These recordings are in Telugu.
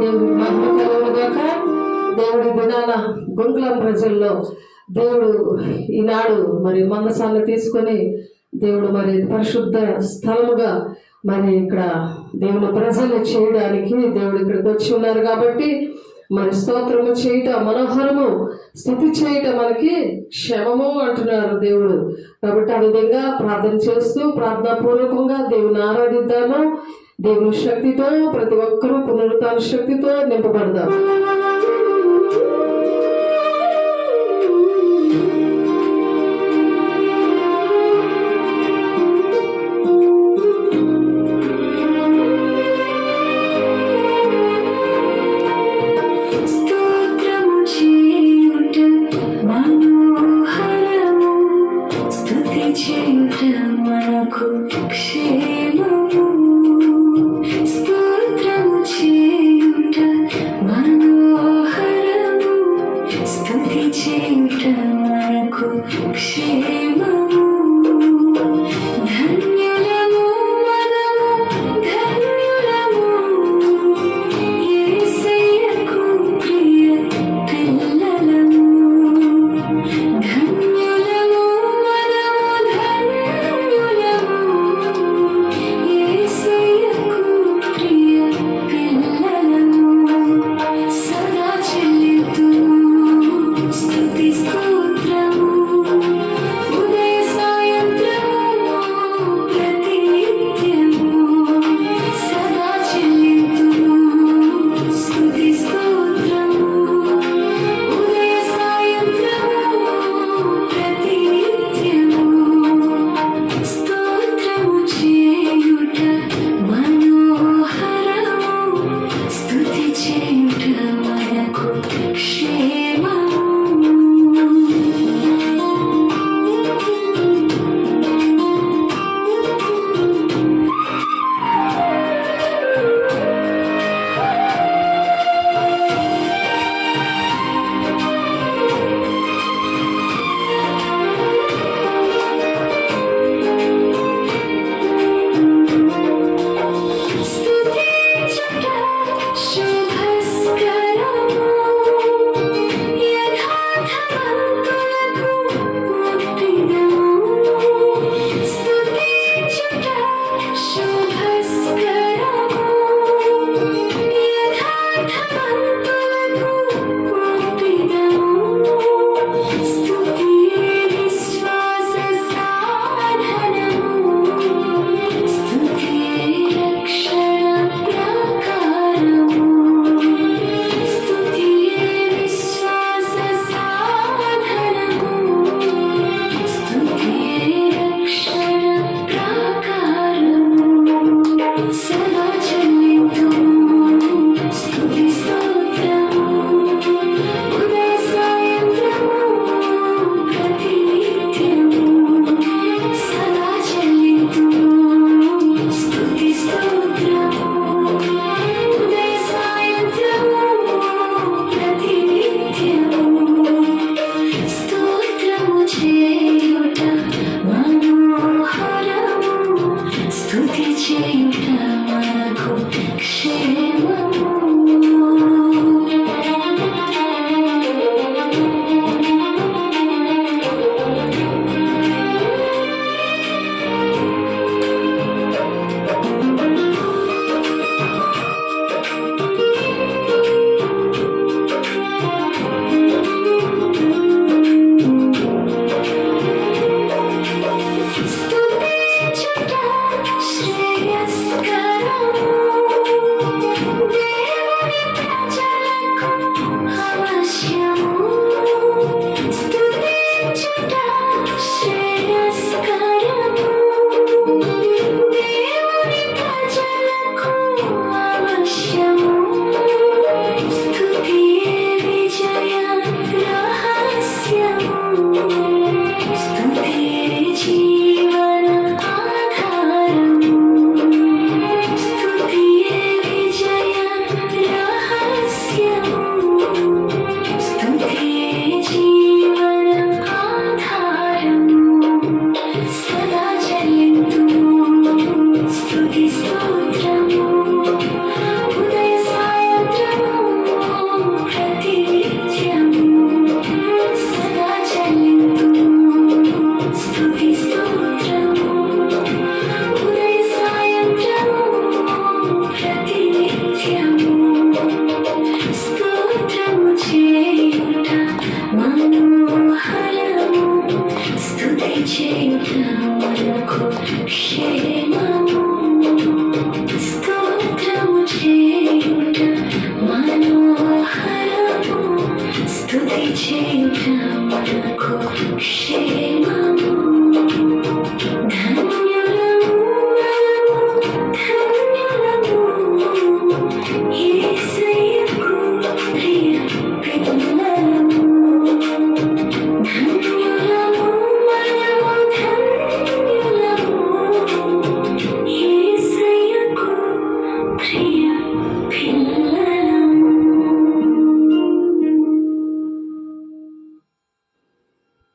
దేవుడి మహిమ కలుగునుగాక. దేవుడి దినాన గుంగులం ప్రజల్లో దేవుడు ఈనాడు మరి మందసాన్ని తీసుకొని దేవుడు మరి పరిశుద్ధ స్థలముగా మరి ఇక్కడ దేవుని ప్రజలు చేయడానికి దేవుడు ఇక్కడికి వచ్చి ఉన్నారు. కాబట్టి మరి స్తోత్రము చేయటం మనోహరము, స్తుతి చేయటం మనకి క్షమము అంటున్నారు దేవుడు. కాబట్టి ఆ విధంగా ప్రార్థన చేస్తూ ప్రార్థనాపూర్వకంగా దేవుని ఆరాధిద్దాము. దేవుని శక్తితో ప్రతి ఒక్కరూ పునరుత్థాన శక్తితో నింపబడదాం.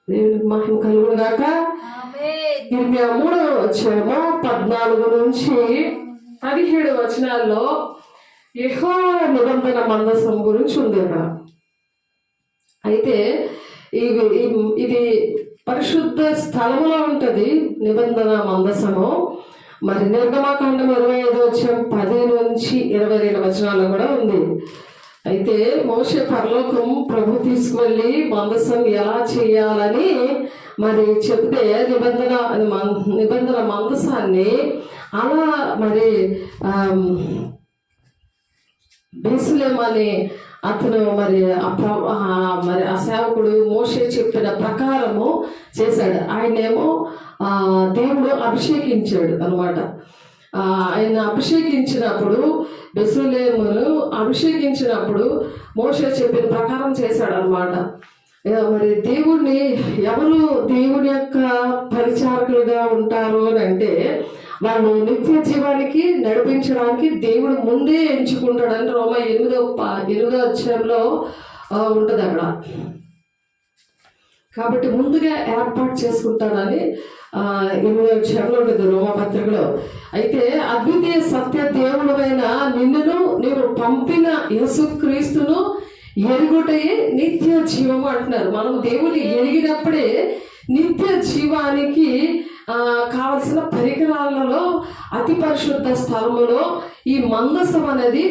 దేవునికి మహిమ కలుగును గాక. 23-14 యెహోవా నిబంధన మందసం గురించి ఉంది అక్కడ. అయితే ఇది పరిశుద్ధ స్థలములో ఉంటది నిబంధన మందసము. మరి నిర్గమాకాండం 25:10-22 కూడా ఉంది. అయితే మోషే పరలోకం ప్రభు తీసుకువెళ్ళి మందసం ఎలా చేయాలని మరి చెప్తే నిబంధన మందసాన్ని అలా మరి బెస్లెహేమని అతను మరి ఆ సేవకుడు మోషే చెప్పిన ప్రకారము చేశాడు. ఆయనేమో దేవుడు అభిషేకించాడు అనమాట. ఆయన అభిషేకించినప్పుడు బెస్లెహేమును అభిషేకించినప్పుడు మోషే చెప్పిన ప్రకారం చేశాడు అనమాట. మరి దేవుణ్ణి ఎవరు దేవుని యొక్క పరిచారకులుగా ఉంటారు అని అంటే వాళ్ళు నిత్య జీవానికి నడిపించడానికి దేవుడు ముందే ఎంచుకుంటాడని రోమా 8వ ఉంటుంది అక్కడ. కాబట్టి ముందుగా ఏర్పాటు చేసుకుంటాడని 8వ ఉంటుంది రోమా పత్రికలో. అయితే అద్వితీయ సత్య దేవుడైన నిన్నును నీవు పంపిన యేసుక్రీస్తును ఎరుగుటయే నిత్య జీవము అంటున్నారు. మనం దేవుని ఎరిగినప్పుడే నిత్య జీవానికి కావలసిన పరికరాలలో అతి పరిశుద్ధ స్థలములో ఈ మందసం అనేది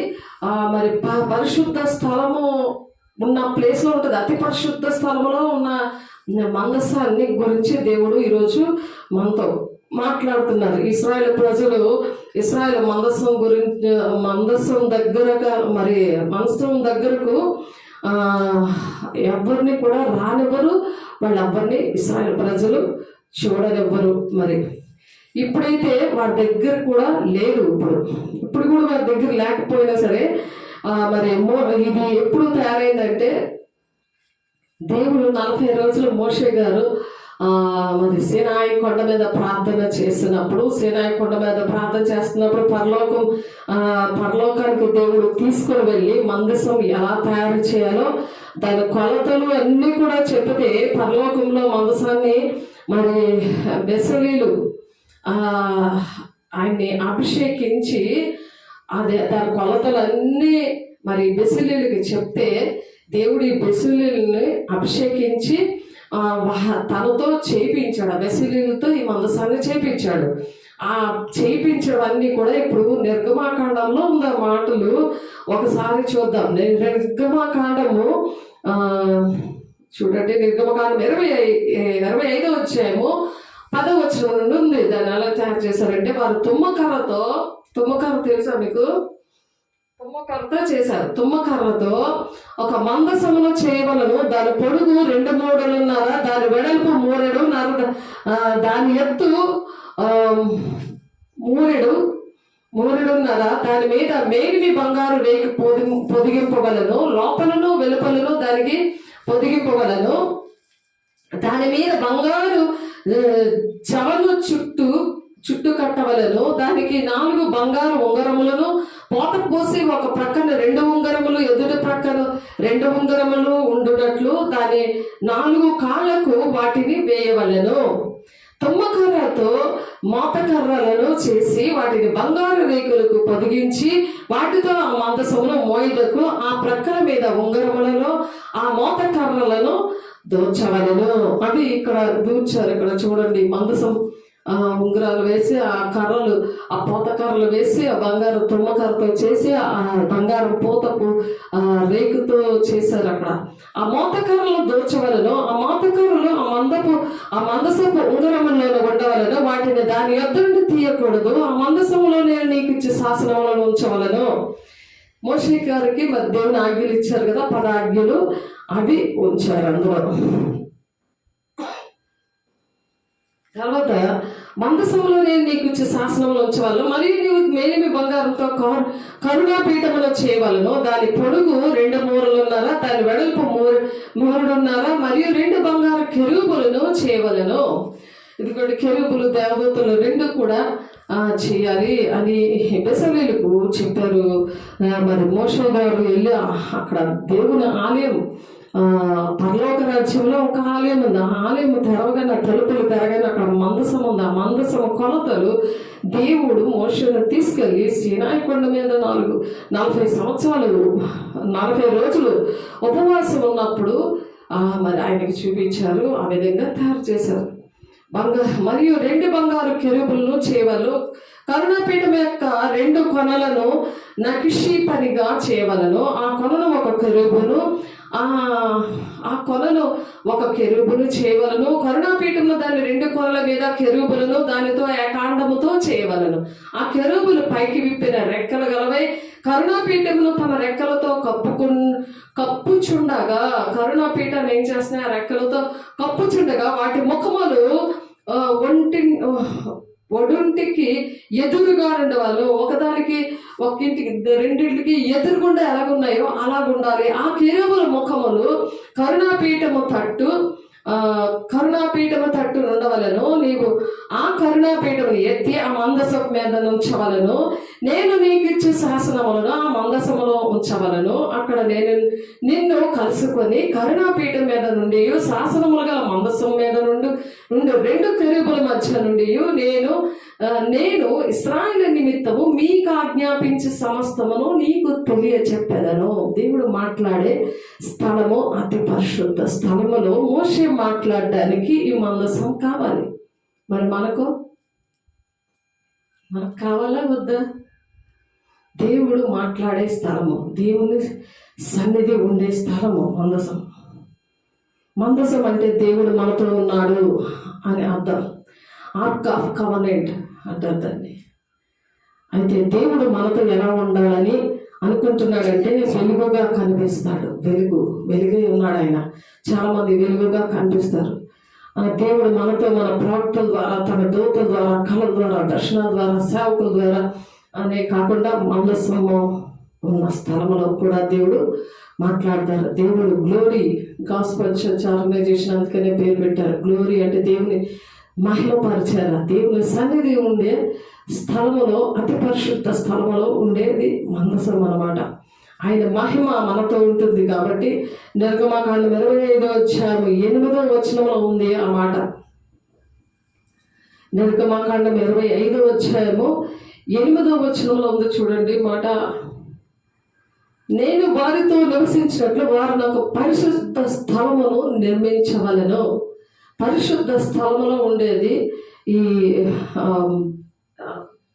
మరి పరిశుద్ధ స్థలము ఉన్న ప్లేస్లో ఉంటుంది. అతి పరిశుద్ధ స్థలములో ఉన్న మందసాన్ని గురించి దేవుడు ఈరోజు మనతో మాట్లాడుతున్నారు. ఇశ్రాయేలు ప్రజలు ఇశ్రాయేలు మందసం దగ్గరకు ఎవరిని కూడా రానివ్వరు. వాళ్ళెవ్వరిని ఇశ్రాయేలు ప్రజలు చూడనివ్వరు. మరి ఇప్పుడైతే వారి దగ్గర కూడా లేదు. ఇప్పుడు కూడా వారి దగ్గర లేకపోయినా సరే మరి ఇది ఎప్పుడు తయారైందంటే దేవుడు 40 రోజులు మోషే గారు మరి సీనాయి కొండ మీద ప్రార్థన చేస్తున్నప్పుడు పరలోకానికి దేవుడు తీసుకొని వెళ్ళి మందసం ఎలా తయారు చేయాలో దాని కొలతలు అన్నీ కూడా చెప్తే పరలోకంలో మందసాన్ని మరి బెసలీలు ఆయన్ని అభిషేకించి దాని కొలతలన్నీ మరి బెసలీలకి చెప్తే దేవుడు ఈ బెసలీలని అభిషేకించి తనతో చేయించాడు. ఆ బెసలీలతో ఈ మందసాన్ని చేయించాడు. ఆ చేయించడన్నీ కూడా ఇప్పుడు నిర్గమాకాండంలో ఉన్న మాటలు ఒకసారి చూద్దాం. నిర్గమాకాండము చూడండి. నిర్గమకాండం 25వ అధ్యాయము 10వ వచనం నుండి ఉంది. దాన్ని ఎలా తయారు చేశారంటే వారు తుమ్మకర్ర తెలుసా మీకు? తుమ్మకర్రతో చేశారు. తుమ్మకర్రతో ఒక మందసమును చేయవలను. దాని పొడుగు 2 మూరలున్నర, దాని వెడల్పు 3 మూరెడున్నర, దాని ఎత్తు 3 మూరెడున్నర. దాని మీద మేలిమి బంగారు రేకు పొదిగింపవలను. లోపలను వెలుపలను దానికి పొదిగింపవలను. దాని మీద బంగారు చవను చుట్టు కట్టవలను. దానికి 4 బంగారు ఉంగరములను పోత పోసి ఒక ప్రక్కన 2 ఉంగరములు, ఎదుటి ప్రక్కన 2 ఉంగరములు ఉండునట్లు దాని 4 కాళ్లకు వాటిని వేయవలెను. తుమ్మకర్రతో మోతకర్రలను చేసి వాటిని బంగారు రేకులకు పొదిగించి వాటితో ఆ మందసమును మోయుటకు ఆ ప్రక్కల మీద ఉంగరములలో ఆ మోతకర్రలను దూర్చవలెను. అది ఇక్కడ దూర్చారు. ఇక్కడ చూడండి, మందసం ఉంగరాలు వేసి ఆ కర్రలు, ఆ పోత కర్రలు వేసి ఆ బంగారు తుమ్మకర్రతో చేసి ఆ బంగారం పోతపు రేకుతో చేశారు. అక్కడ ఆ మోతకర్రలు దూర్చవలను. ఆ మోతకర్రలు ఆ మందసపు ఉంగరములలో ఉండవలను. వాటిని దాని యొద్ద నుండి తీయకూడదు. ఆ మందసములో నేను నీకు ఇచ్చే శాసనములను ఉంచవలను. మోషే గారికి మరి దేవుని ఆజ్ఞలు ఇచ్చారు కదా, 10 ఆజ్ఞలు, అవి ఉంచారు అందులో. తర్వాత మందసములో నేను నీకు ఇచ్చే శాసనములు ఉంచవలను. మరియు నీవు మేలిమి బంగారంతో కరుణాపీఠమును చేయవలను. దాని పొడుగు 2 మూరలున్నర, దాని వెడల్పు 3 మూరెడున్నర, మరియు 2 బంగారు కెరూబులను చేయవలను. ఎందుకంటే కెరూబులు దేవదూతలు 2 కూడా చేయాలి అని బెసలేలకు చెప్పారు. మరి మోషే గారు వెళ్ళి అక్కడ దేవుని ఆలయం పరలోక రాజ్యంలో ఒక ఆలయం ఉంది. ఆ ఆలయం తెరవగానే తలుపులు తెరగానే అక్కడ మందసం ఉంది. ఆ మందసం కొలతలు దేవుడు మోషేను తీసుకెళ్ళి సీనాయి కొండ మీద 40 సంవత్సరాలు 40 రోజులు ఉపవాసం ఉన్నప్పుడు మరి ఆయనకి చూపించారు. ఆ విధంగా తయారు చేశారు. మరియు 2 బంగారు కెరూబులను చేయవలను. కరుణాపీఠం యొక్క 2 కొనలను నకిషీ పనిగా చేయవలను. ఆ కొనను ఒక కెరూబును ఆ కొనను ఒక కెరూబును చేయవలను. కరుణాపీఠంలో దాని 2 కొనల మీద కెరూబులను దానితో ఏకాండముతో చేయవలను. ఆ కెరూబులు పైకి విప్పిన రెక్కలు గలవై కరుణాపీఠమును తమ రెక్కలతో కప్పుచుండగా, కరుణాపీఠాన్ని ఏం చేస్తున్నాయి? ఆ రెక్కలతో కప్పుచుండగా వాటి ముఖములు ఒడుంటికి ఎదురుగా ఉండేవాళ్ళు. ఒక్కింటికి 2 ఎదురుగుండా ఎలాగున్నాయో అలాగుండాలి. ఆ కెరూబుల ముఖములు కరుణాపీఠము తట్టు ఉండవలను. నీవు ఆ కరుణాపీఠమును ఎత్తి ఆ మందసము మీద ఉంచవలను. నేను నీకు ఇచ్చే శాసనములను ఆ మందసములో ఉంచవలను. అక్కడ నేను నిన్ను కలుసుకొని కరుణాపీఠం మీద నుండి శాసనములు గల మందసం మీద నుండి 2 కెరూబుల మధ్య నుండి నేను ఇశ్రాయేలు నిమిత్తము మీకు ఆజ్ఞాపించే సమస్తమును నీకు తెలియచెప్పెదను. దేవుడు మాట్లాడే స్థలము అతి పరిశుద్ధ స్థలములో మోషే మాట్లాడడానికి ఈ మందసం కావాలి. మరి మనకు కావాలా వద్దా? దేవుడు మాట్లాడే స్థలము, దేవుని సన్నిధి ఉండే స్థలము మందసం అంటే దేవుడు మనతో ఉన్నాడు అని అర్థం. ఆర్క్ ఆఫ్ కవెనెంట్ అంటారు దాన్ని. అయితే దేవుడు మనతో ఎలా ఉండాలని అనుకుంటున్నాడంటే వెలుగుగా కనిపిస్తాడు. వెలుగే ఉన్నాడు ఆయన. చాలా మంది వెలుగుగా కనిపిస్తారు. దేవుడు మనతో మన ప్రవక్తల ద్వారా, తన దూతల ద్వారా, కళల ద్వారా, దర్శనాల ద్వారా, సేవకుల ద్వారా అనే కాకుండా మందసము ఉన్న స్థలంలో కూడా దేవుడు మాట్లాడతారు. దేవుడు గ్లోరీ గాస్పెల్ చర్చ్ ఆర్గనైజేషన్ అందుకనే పేరు పెట్టారు. గ్లోరీ అంటే దేవుని మహిమపరిచారు. దేవుని సన్నిధి ఉండే స్థలములో, అతి పరిశుద్ధ స్థలములో ఉండేది మందసం అన్నమాట. ఆయన మహిమ మనతో ఉంటుంది కాబట్టి నిర్గమకాండం 25వ అధ్యాయం 8వ వచనంలో ఉంది ఆ మాట. నిర్గమకాండం 25వ అధ్యాయము 8వ వచనంలో ఉంది చూడండి మాట. నేను వారితో నివసించినట్లు వారు నాకు పరిశుద్ధ స్థలమును నిర్మించవలెను. పరిశుద్ధ స్థలములో ఉండేది ఈ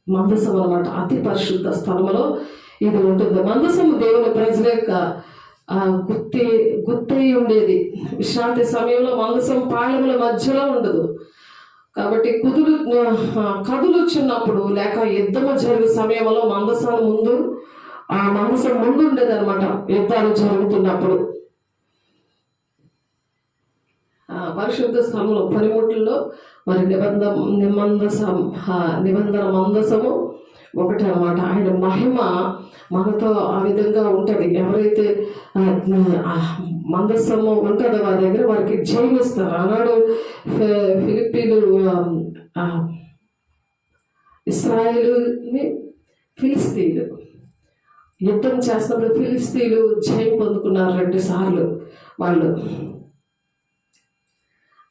మందసం అన్నమాట. అతి పరిశుద్ధ స్థలములో ఇది ఉంటుంది. మందసము దేవుని ప్రజల యొక్క గుత్తై ఉండేది. విశ్రాంతి సమయంలో మందసం పాళెముల మధ్యలో ఉండదు కాబట్టి కదులుచున్నప్పుడు లేక యుద్ధము జరిగే సమయంలో మందసం ముందు ఉండేది అనమాట. యుద్ధాలు జరుగుతున్నప్పుడు పరిశుద్ధ స్థలంలో పనిముట్లలో మరి నిబంధన మందసము ఒకటి అన్నమాట. ఆయన మహిమ మనతో ఆ విధంగా ఉంటుంది. ఎవరైతే మందసము ఉంటుందో వారి దగ్గర వారికి జయమిస్తారు. ఆనాడు ఇశ్రాయేలుని ఫిలిస్తీన్లు యుద్ధం చేస్తున్నప్పుడు ఫిలిస్తీన్లు జయం పొందుకున్నారు 2 సార్లు వాళ్ళు.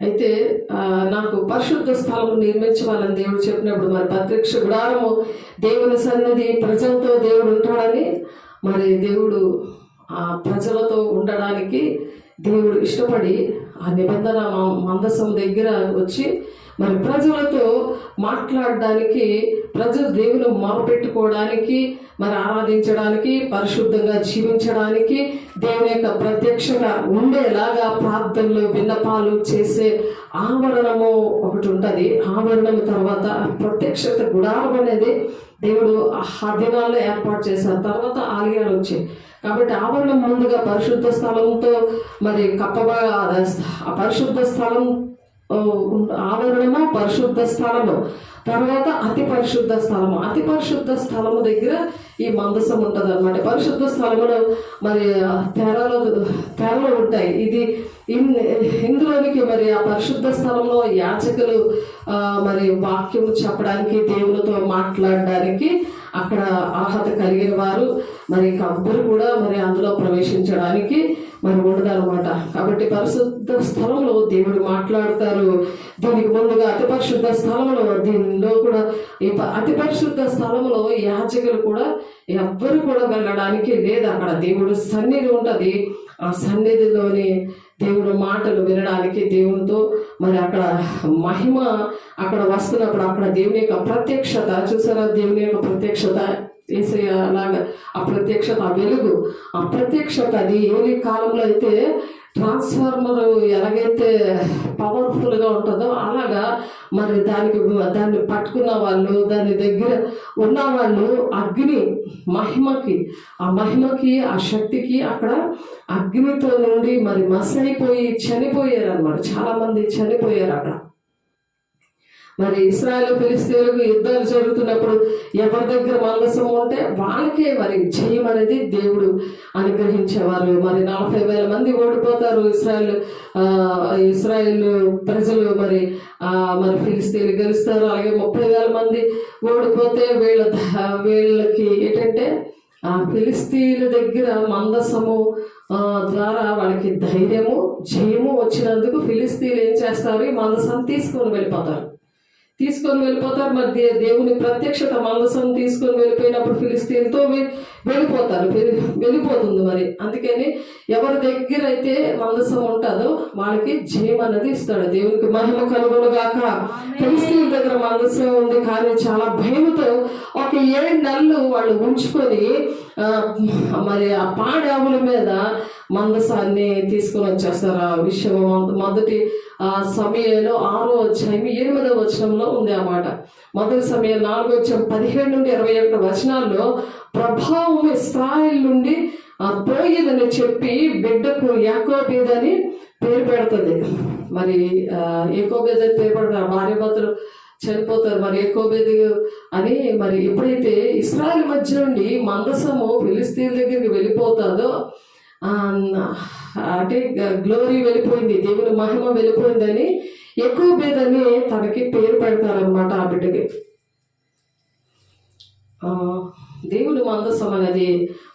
అయితే నాకు పరిశుద్ధ స్థలం నిర్మించవాలని దేవుడు చెప్పినప్పుడు మరి ప్రత్యక్ష గుడారము దేవుని సన్నిధి ప్రజలతో దేవుడు ఉంటాడని మరి దేవుడు ఆ ప్రజలతో ఉండడానికి దేవుడు ఇష్టపడి ఆ నిబంధన మందసం దగ్గర వచ్చి మరి ప్రజలతో మాట్లాడడానికి, ప్రజలు దేవుని మొరపెట్టుకోవడానికి, మరి ఆరాధించడానికి, పరిశుద్ధంగా జీవించడానికి, దేవుని యొక్క ప్రత్యక్షత ఉండేలాగా ప్రార్థనలు విన్నపాలు చేసే ఆవరణము ఒకటి ఉంటుంది. ఆవరణం తర్వాత ప్రత్యక్షత గుడారం అనేది దేవుడు ఆ దినాల్లో ఏర్పాటు చేశారు. తర్వాత ఆలయాలు వచ్చాయి కాబట్టి ఆవరణం ముందుగా పరిశుద్ధ స్థలంతో మరి ఆ పరిశుద్ధ స్థలం ఆవరణము, పరిశుద్ధ స్థలము, తర్వాత అతి పరిశుద్ధ స్థలము. అతి పరిశుద్ధ స్థలము దగ్గర ఈ మందసం ఉంటుంది అనమాట. పరిశుద్ధ స్థలములో మరి తెరలు ఉంటాయి. ఇందులోనికి మరి ఆ పరిశుద్ధ స్థలంలో యాజకులు మరి వాక్యము చెప్పడానికి, దేవునితో మాట్లాడడానికి అక్కడ అర్హత కలిగిన వారు మరి ఇంకా అందరూ కూడా మరి అందులో ప్రవేశించడానికి మరి ఉండదన్నమాట. కాబట్టి పరిశుద్ధ స్థలంలో దేవుడు మాట్లాడతారు. దీనికి ముందుగా అతి పరిశుద్ధ స్థలంలో, దీనిలో కూడా ఈ అతి పరిశుద్ధ స్థలంలో యాజకులు కూడా ఎవ్వరు కూడా వెళ్ళడానికి లేదు. అక్కడ దేవుడు సన్నిధి ఉంటుంది. ఆ సన్నిధిలోని దేవుడు మాటలు వినడానికి, దేవునితో మరి అక్కడ మహిమ అక్కడ వస్తున్నప్పుడు అక్కడ దేవుని యొక్క ప్రత్యక్షత చూసారా, దేవుని యొక్క ప్రత్యక్షత యేసయ్య అలాగా ఆ ప్రత్యక్షత, ఆ వెలుగు, ఆ ప్రత్యక్షత అది ఏలి కాలంలో అయితే ట్రాన్స్ఫార్మర్ ఎలాగైతే పవర్ఫుల్గా ఉంటుందో అలాగా మరి దాన్ని పట్టుకున్న వాళ్ళు, దాని దగ్గర ఉన్న వాళ్ళు అగ్ని మహిమకి, ఆ మహిమకి, ఆ శక్తికి అక్కడ అగ్నితో నుండి మరి మసైపోయి చనిపోయారు అనమాట. చాలా మంది చనిపోయారు అక్కడ. మరి ఇశ్రాయేలు ఫిలిష్తీయులకు యుద్ధాలు జరుగుతున్నప్పుడు ఎవరి దగ్గర మందసం ఉంటే వాళ్ళకే మరి జయం అనేది దేవుడు అనుగ్రహించేవారు. మరి 40,000 మంది ఓడిపోతారు ఇశ్రాయేల్ ప్రజలు, మరి ఫిలిష్తీయులు గెలుస్తారు. అలాగే 30,000 మంది ఓడిపోతే వీళ్ళకి ఏంటంటే ఆ ఫిలిష్తీయుల దగ్గర మందసము ద్వారా వాళ్ళకి ధైర్యము, జయము వచ్చినందుకు ఫిలిష్తీయులు ఏం చేస్తారు, ఈ మందసం తీసుకొని వెళ్ళిపోతారు. మరి దేవుని ప్రత్యక్షత మందసం తీసుకొని వెళ్ళిపోయినప్పుడు ఫిలిష్తీయులతో వెళ్ళిపోతుంది. మరి అందుకని ఎవరి దగ్గర అయితే మందసం ఉంటుందో వాళ్ళకి జయం అనేది ఇస్తాడు. దేవునికి మహిమ కలుగునుగాక. ఫిలిష్తీయుల దగ్గర మందసం ఉంది, కానీ చాలా భయంతో ఒక 7 నెలలు వాళ్ళు ఉంచుకొని మరి ఆ పాడావుల మీద మందసాన్ని తీసుకొని వచ్చేస్తారు. ఆ విషయం మొదటి సమయంలో 6వ అధ్యాయం 8వ వచనంలో ఉంది అన్నమాట. మొదటి సమయం 4వ అధ్యాయం 17 నుండి 21 వచనాల్లో ప్రభావం ఇశ్రాయేలు నుండి పోయేదని చెప్పి బిడ్డకు యాకోబేదని పేరు పెడుతుంది. మరి యాకోబేదని పేరు పెడతారు. భార్య భర్తలు చనిపోతారు. మరి యాకోబేదు అని మరి ఎప్పుడైతే ఇశ్రాయేలు మధ్య నుండి మందసము ఫిలిష్తీయుల దగ్గరికి వెళ్ళిపోతుందో అంటే గ్లోరీ వెళ్ళిపోయింది, దేవుని మహిమ వెళ్ళిపోయిందని యాకోబేదని తనకి పేరు పెడతారనమాట ఆ బిడ్డకి. దేవుని మందసం అనేది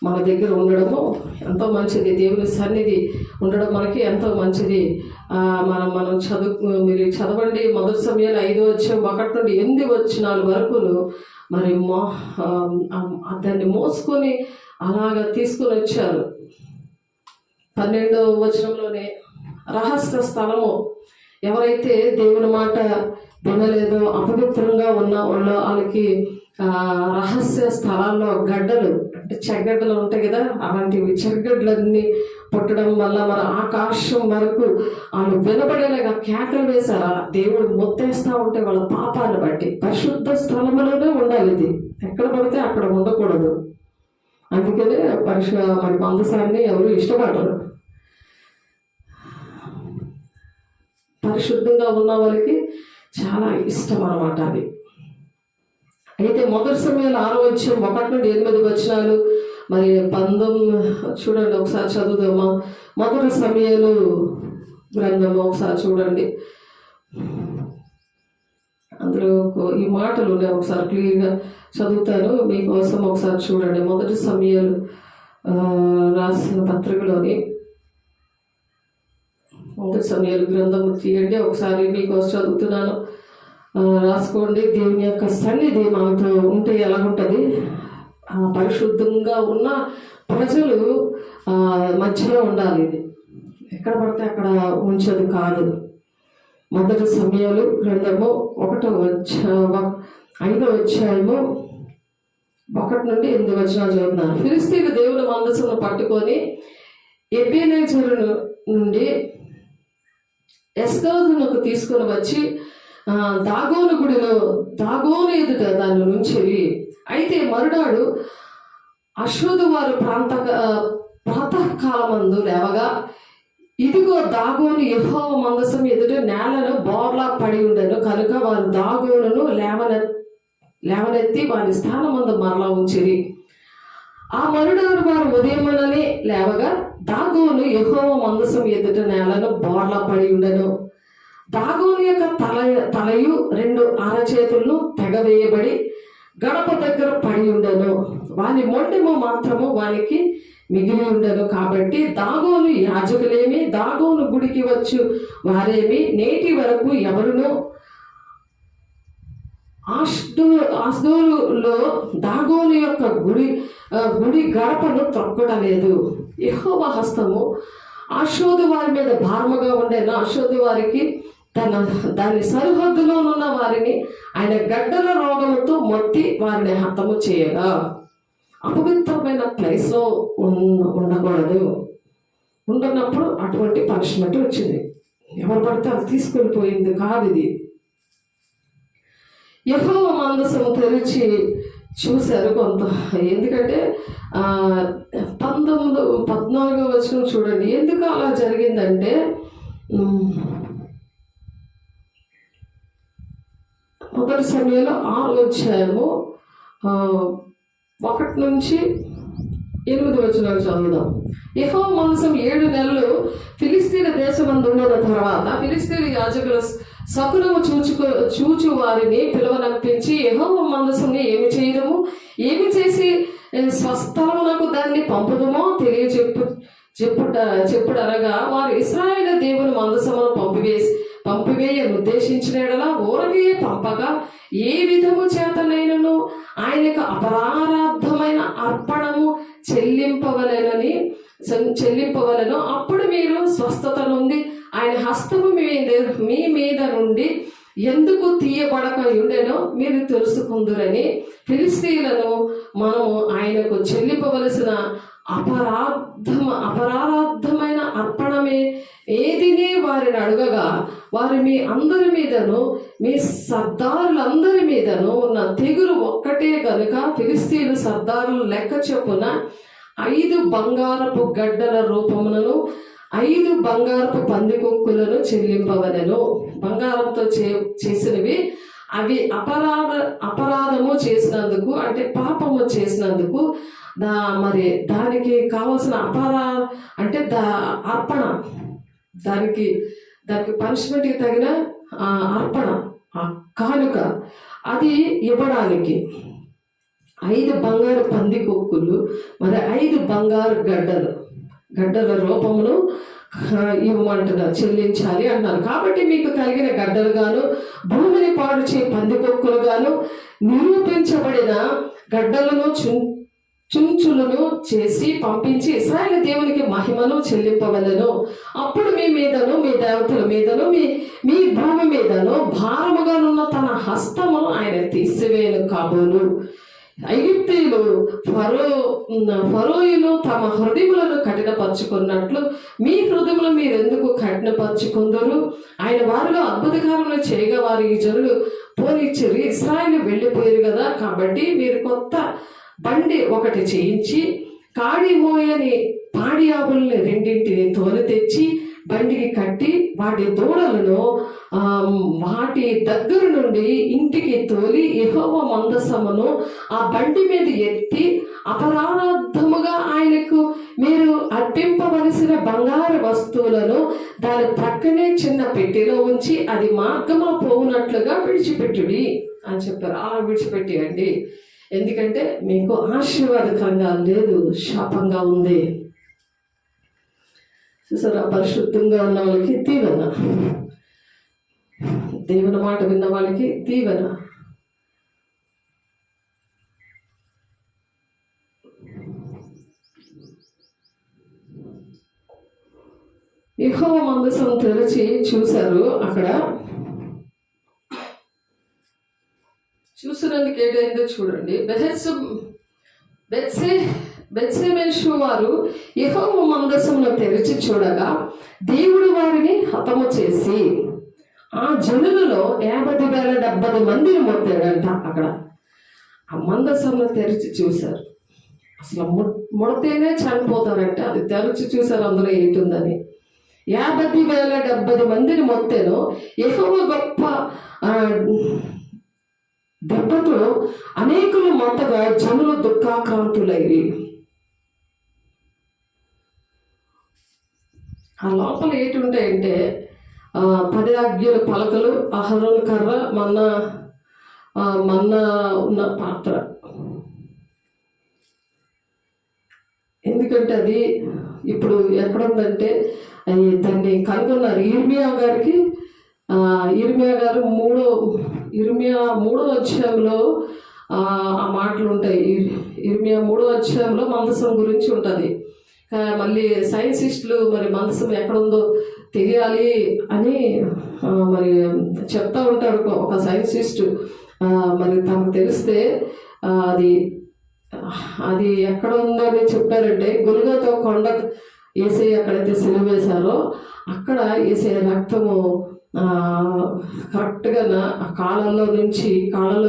మన దగ్గర ఉండడము ఎంతో మంచిది. దేవుని సన్నిధి ఉండడం మనకి ఎంతో మంచిది. మనం మీరు చదవండి. మొదటి సమయాలు 5వ అధ్యాయం 1 నుండి 8 వచనాల వరకును మరి దాన్ని మోసుకొని అలాగా తీసుకొని వచ్చారు. 12వ వచనంలోనే రహస్య స్థలము, ఎవరైతే దేవుని మాట వినలేదో అపవిత్రంగా ఉన్న వాళ్ళకి రహస్య స్థలాల్లో గడ్డలు అంటే చెగ్గడ్డలు ఉంటాయి కదా, అలాంటివి చెగ్గడ్లన్నీ పుట్టడం వల్ల మన ఆకాశం వరకు వాళ్ళు వినపడేలాగా కేకలు వేశారు. దేవుడు మొత్తేస్తా ఉంటే వాళ్ళ పాపాన్ని బట్టి పరిశుద్ధ స్థలంలోనే ఉండాలి. ఇది ఎక్కడ పడితే అక్కడ ఉండకూడదు. అందుకనే మరి మందసాన్ని ఎవరు ఇష్టపడరు. పరిశుద్ధంగా ఉన్న వాళ్ళకి చాలా ఇష్టం అన్నమాట అది. అయితే మొదటి సమయాలు 6వ అధ్యాయం 1 నుండి 8 వచనాలు మరి 19 చూడండి, ఒకసారి చదువుదామా. మొదటి సమయాలు గ్రంథము ఒకసారి చూడండి. అందులో ఈ మాటలు ఒకసారి క్లియర్గా చదువుతాను మీకోసం. ఒకసారి చూడండి. మొదటి సమయాలు రాసిన పత్రికలోని మొదటి సమయాలు గ్రంథము తీయండి. ఒకసారి మీకోసం చదువుతున్నాను, రాసుకోండి. దేవుని యొక్క సన్నిధి మనతో ఉంటే ఎలాగుంటుంది, పరిశుద్ధంగా ఉన్న ప్రజలు మధ్యలో ఉండాలి. ఇది ఎక్కడ పడితే అక్కడ ఉంచదు కాదు. మొదటి సమయాలు గ్రంథము 5వ అధ్యాయము 1 నుండి 8 వచనాలు చదువుతున్నాను. ఫిలిష్తీయులు దేవుని మందసమును పట్టుకొని ఎబెనేజరు నుండి ఎస్దోదునకు తీసుకొని వచ్చి దాగోను గుడిలో దాగోను ఎదుట దాన్ని ఉంచేవి. అయితే మరునాడు అశ్వదు వారు ప్రాతకాలమందు లేవగా, ఇదిగో దాగోను యెహోవా మందసం ఎదుట నేలను బోర్లా పడి ఉండెను. కనుక వారు దాగోనును లేవనెత్తి వారి స్థానమందు మరలా ఉంచిరి. ఆ మరునాడు వారు ఉదయముననే లేవగా, దాగోను యెహోవా మందసం ఎదుట నేలను బోర్లా పడి ఉండెను. దాగోను యొక్క తలయు 2 అరచేతులను తెగవేయబడి గడప దగ్గర పడి ఉండను, వాని మొండెము మాత్రము వానికి మిగిలి ఉండను. కాబట్టి దాగోను యాజకులేమి, దాగోను గుడికి వచ్చు వారేమి నేటి వరకు ఎవరును ఆస్దోరులో దాగోను యొక్క గుడి గడపను త్రొక్కడలేదు. యెహోవా హస్తము ఆషోదు వారి మీద భారముగా ఉండేను. ఆషోదు వారికి దాని సరిహద్దులోనున్న వారిని ఆయన గడ్డల రోగముతో మొత్తి వారిని హతము చేయగా, అపవిత్రమైన ప్లేస్లో ఉండకూడదు. ఉండనప్పుడు అటువంటి పనిష్మెంట్ వచ్చింది. ఎవరు పడితే అది తీసుకెళ్ళిపోయింది కాదు ఇది. యెహోవా మందసం తెరిచి చూశారు కొంత. ఎందుకంటే 14వ వచనం చూడండి. ఎందుకు అలా జరిగిందంటే, మొదటి సమయంలో 6వ అధ్యాయము 1 నుంచి 8 వచనాలు చదువుదాం. యెహోవా మందసం 7 నెలలు ఫిలిస్తీన్ల దేశమందు ఉన్న తర్వాత ఫిలిస్తీన్ల యాజకులు శకునము చూచు వారిని పిలువనంపించి, యెహోవా మందసంని ఏమి చేయడము, ఏమి చేసి స్వస్థలమునకు దాన్ని పంపుదమో చెప్పుడనగా, వారు ఇశ్రాయేలు దేవుని మందసమును పంపివేయ ఉద్దేశించిన ఎడలా ఊరకే పంపగా, ఏ విధము చేతనైనను ఆయనకు అపరారాధమైన అర్పణము చెల్లింపవలను. అప్పుడు మీరు స్వస్థత నుండి ఆయన హస్తము మీ మీద నుండి ఎందుకు తీయబడక ఉండెనో మీరు తెలుసుకుందురని, ఫిలిస్తీయులను మనము ఆయనకు చెల్లింపవలసిన అపరారాధమైన అర్పణమే ఏదిని వారిని అడగగా, వారు మీ అందరి మీదను మీ సర్దారులందరి మీదను ఉన్న తెగులు ఒక్కటే గనుక ఫిలిస్తీయులు సర్దారులు లెక్క చొప్పున 5 బంగారపు గడ్డల రూపములను 5 బంగారపు పందికొక్కులను చెల్లింపవలెను. బంగారంతో చేసినవి అవి అపరాధము చేసినందుకు, అంటే పాపము చేసినందుకు. మరి దానికి కావలసిన అంటే అర్పణ, దానికి పనిష్మెంట్కి తగిన అర్పణ, కానుక అది ఇవ్వడానికి 5 బంగారు పందికొక్కులు, మరి 5 బంగారు గడ్డల రూపమును ఇవ్వమంటున్నారు, చెల్లించాలి అంటున్నారు. కాబట్టి మీకు కలిగిన గడ్డలు గాను, భూమిని పాడు చే పందికొక్కులు గాను, నిరూపించబడిన గడ్డలను చుంచులను చేసి పంపించి ఇశ్రాయేలు దేవునికి మహిమను చెల్లింపవలెను. అప్పుడు మీ మీదను మీ దేవతల మీదను మీ భూమి మీదను భారముగానున్న తన హస్తము ఆయన తీసివేయను కాబోలు. ఐగుప్తీయులు ఫరోయులు తమ హృదయములను కఠినపరుచుకున్నట్లు మీ హృదయములు మీరెందుకు కఠినపరుచుకుందరు? ఆయన వారిలో అద్భుతకారములు చేయగా వారి ఈ జనులు పోనిచ్చిరి. ఇశ్రాయేలు వెళ్ళిపోయారు కదా, కాబట్టి మీరు కొత్త బండి ఒకటి చేయించి కాడి మోయని పాడి ఆవుల్ని 2 తోలు తెచ్చి బండికి కట్టి వాటి దూడలను వాటి దగ్గర నుండి ఇంటికి తోలి యెహోవా మందసమును ఆ బండి మీద ఎత్తి అపరాధముగా ఆయనకు మీరు అర్పింపవలసిన బంగారు వస్తువులను దాని ప్రక్కనే చిన్న పెట్టెలో ఉంచి అది మార్గంలో పోవునట్లుగా విడిచిపెట్టుడి అని చెప్పారు. అలా విడిచిపెట్టేయండి, ఎందుకంటే మీకు ఆశీర్వాదకరంగా లేదు, శాపంగా ఉంది. చూసారా, పరిశుద్ధంగా ఉన్న వాళ్ళకి దీవెన, దేవుని మాట విన్న వాళ్ళకి దీవెన. యెహోవా మందసం తెరిచి చూశారు. అక్కడ చూసినందుకు ఏదైందో చూడండి. బెత్షెమెషు వారు యెహోవా మందసమును తెరిచి చూడగా దేవుడు వారిని హతము చేసి ఆ జనులలో 50,070 మందిని మొత్తాడంట. అక్కడ ఆ మందసమును తెరిచి చూశారు. అసలు ముడితేనే చనిపోతారంటే అది తెరిచి చూశారు అందులో ఏంటుందని. 50,070 మందిని మొత్తాను. యెహోవా గొప్ప దెబ్బతో అనేకులు మొత్తగా జనులు దుఃఖాక్రాంతులైరి. ఆ లోపల ఏంటి ఉంటాయంటే 10 ఆజ్ఞల పలకలు, అహరోను కర్ర, మొన్న మన్నా ఉన్న పాత్ర. ఎందుకంటే అది ఇప్పుడు ఎక్కడుందంటే దాన్ని కనుగొన్నారు ఇర్మియా గారికి. ఇర్మియా గారు మూడో అధ్యాయంలో ఆ మాటలు ఉంటాయి. ఇర్మియా 3వ అధ్యాయంలో మందసం గురించి ఉంటుంది. మళ్ళీ సైన్సిస్టులు మరి మందసం ఎక్కడుందో తెలియాలి అని మరి చెప్తా ఉంటారు. ఒక సైన్సిస్ట్ మరి తనకు తెలిస్తే అది ఎక్కడ ఉందో అని చెప్పారంటే, గొల్గోతా కొండ యేసయ్య ఎక్కడైతే సిలువ వేశారో అక్కడ యేసయ్య రక్తము కరెక్ట్గా ఆ కాళ్ళలో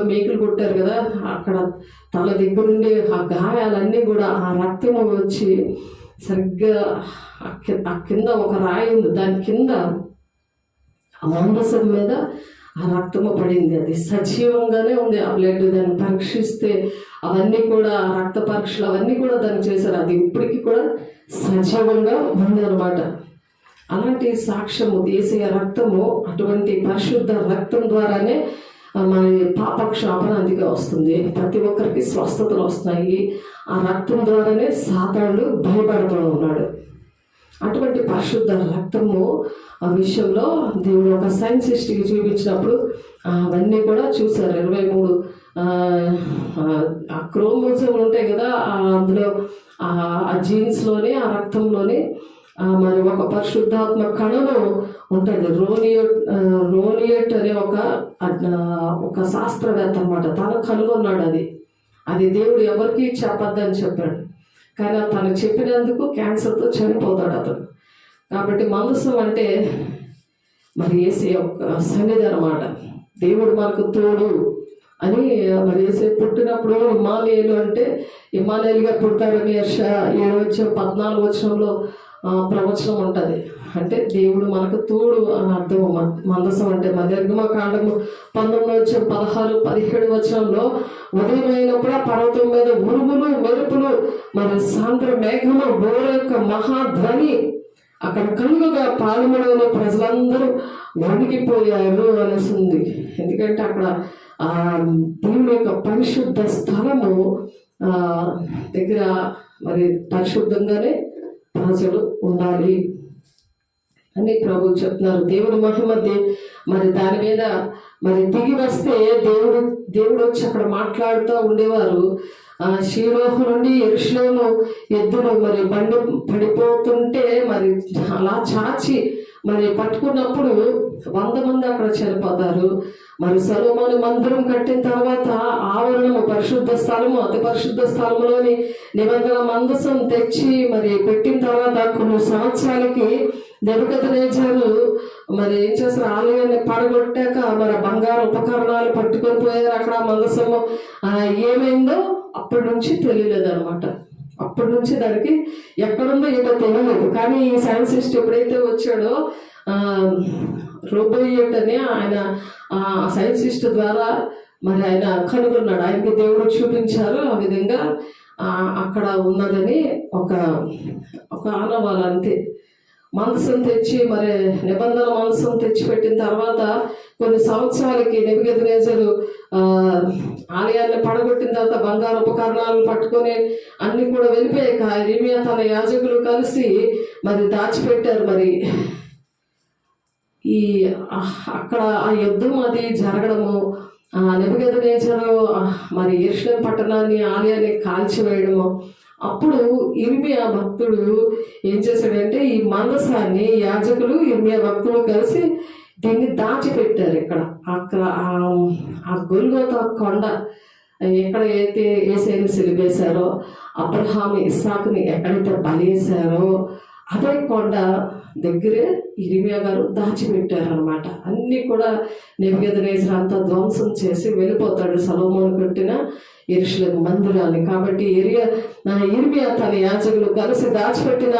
మేకులు కొట్టారు కదా, అక్కడ తల దగ్గర నుండి ఆ గాయాలన్నీ కూడా ఆ రక్తము వచ్చి సరిగ్గా ఆ కింద ఒక రాయి ఉంది, దాని కింద ఆ మందసం మీద ఆ రక్తము పడింది. అది సజీవంగానే ఉంది. ఆ బ్లడ్ దాన్ని పరీక్షిస్తే అవన్నీ కూడా రక్త పరీక్షలు అవన్నీ కూడా దాన్ని చేశారు. అది ఇప్పటికీ కూడా సజీవంగా ఉంది అనమాట. అలాంటి సాక్ష్యము యేసయ్య రక్తము, అటువంటి పరిశుద్ధ రక్తం ద్వారానే మన పాప క్షాపన అందుకే వస్తుంది. ప్రతి ఒక్కరికి స్వస్థతలు వస్తున్నాయి. ఆ రక్తం ద్వారానే సాతానుడు భయపడుతూ ఉన్నాడు. అటువంటి పరిశుద్ధ రక్తము ఆ విషయంలో దేవుడు ఒక సైన్సిస్ట్కి చూపించినప్పుడు అవన్నీ కూడా చూశారు. 23 ఆ క్రోమోజోములు ఉంటాయి కదా, అందులో ఆ జీన్స్లోని ఆ రక్తంలోని మరి ఒక పరిశుద్ధాత్మ కణము ఉంటుంది. రోనియట్ అనే ఒక శాస్త్రవేత్త అనమాట. తను కనుగొన్నాడు. అది దేవుడు ఎవరికి చెప్పొద్దని చెప్పాడు. కానీ తను చెప్పినందుకు క్యాన్సర్తో చనిపోతాడు అతను. కాబట్టి మందసం అంటే మరి యేసయ్య యొక్క సన్నిధి అనమాట. దేవుడు మనకు తోడు అని. మరి యేసయ్య పుట్టినప్పుడు ఇమ్మానుయేలు అంటే ఇమ్మానుయేలుగా పుడతాడని 7:14 ప్రవచనం ఉంటుంది. అంటే దేవుడు మనకు తోడు అని అర్థం మందసం అంటే. మరి నిర్గమకాండము 19:16-17 ఉదయం అయినప్పుడు ఆ పర్వతం మీద ఉరుములు మెరుపులు మరి సాంద్ర మేఘము బోర యొక్క మహాధ్వని అక్కడ కలుగుగా పాలెములోని ప్రజలందరూ వణికిపోయారు అనేసింది. ఎందుకంటే అక్కడ దేవుని యొక్క పరిశుద్ధ స్థలము దగ్గర మరి పరిశుద్ధంగానే ప్రజలు ఉండాలి అని ప్రభు చెప్తున్నారు. దేవుని మహిమ మరి దాని మీద మరి దిగి వస్తే దేవుడు వచ్చి అక్కడ మాట్లాడుతూ ఉండేవారు. షీలోహు నుండి యెరూషలేము ఎద్దులు మరి బండి పడిపోతుంటే మరి అలా చాచి మరి పట్టుకున్నప్పుడు 100 మంది అక్కడ చనిపోతారు. మరి సొలొమోను మందిరం కట్టిన తర్వాత ఆవరణము పరిశుద్ధ స్థలము, అతి పరిశుద్ధ స్థలంలోని నిబంధన మందసం తెచ్చి మరి పెట్టిన తర్వాత కొన్ని సంవత్సరాలకి నెబుకద్నెజరు మరి ఏం చేస్తారు, ఆలయాన్ని పడగొట్టాక మరి బంగారు ఉపకరణాలు పట్టుకొని పోయారు. అక్కడ మందసము ఏమైందో అప్పటి నుంచి తెలియలేదన్నమాట. అప్పటి నుంచి దానికి ఎక్కడుందో ఏదో తెలియలేదు. కానీ ఈ సైన్సిస్ట్ ఎప్పుడైతే వచ్చాడో రోబోయట్ అని ఆయన సైన్సిస్ట్ ద్వారా మరి ఆయన కనుగొన్నాడు. ఆయనకి దేవుడు చూపించారు. ఆ విధంగా అక్కడ ఉన్నదని ఒక ఆనవాళ్ళు అంతే. మందసం తెచ్చి మరి నిబంధన మందసం తెచ్చిపెట్టిన తర్వాత కొన్ని సంవత్సరాలకి నెబుకద్నెజరు ఆలయాన్ని పడగొట్టిన తర్వాత బంగారు ఉపకరణాలను పట్టుకొని అన్ని కూడా వెళ్ళిపోయాక ఇర్మియా తన యాజకులు కలిసి మరి దాచిపెట్టారు. మరి అక్కడ ఆ యుద్ధం అది జరగడము, నెబుకద్నెజరు మరి యెరూషలేము పట్టణాన్ని ఆలయాన్ని కాల్చివేయడము. అప్పుడు ఇర్మియా భక్తుడు ఏం చేశాడంటే ఈ మందసాన్ని యాజకులు ఇర్మియా భక్తులు కలిసి దీన్ని దాచిపెట్టారు. అక్కడ ఆ గొల్గోతా కొండ ఎక్కడైతే యేసయ్యను సిలువేశారో, అబ్రహాము ఇస్సాకుని ఎక్కడైతే బలివేశారో అదే కొండ దగ్గరే ఇర్మియా గారు దాచిపెట్టారనమాట. అన్నీ కూడా నెబుకద్నెజరు అంతా ధ్వంసం చేసి వెళ్ళిపోతాడు సొలొమోను కట్టిన యెరూషలేము మందిరాన్ని. కాబట్టి ఇర్మియా తన యాజకులు కలిసి దాచిపెట్టిన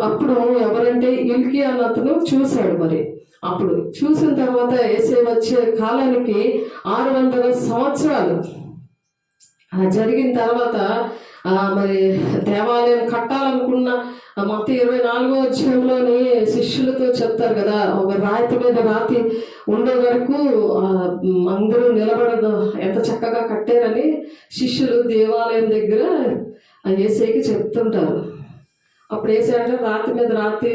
అప్పుడు ఎవరంటే హిల్కీయా అతను చూశాడు. మరి అప్పుడు చూసిన తర్వాత యేసయ్య వచ్చే కాలానికి 600 సంవత్సరాలు జరిగిన తర్వాత మరి దేవాలయం కట్టాలనుకున్న మత్తయి 24వ అధ్యాయంలోని శిష్యులతో చెప్తారు కదా, ఒక రాతి మీద రాతి ఉండే వరకు అందరూ నిలబడదు ఎంత చక్కగా కట్టారని శిష్యులు దేవాలయం దగ్గర యేసయ్యకి చెప్తుంటారు. అప్పుడు వేసాడంటే రాతి మీద రాతి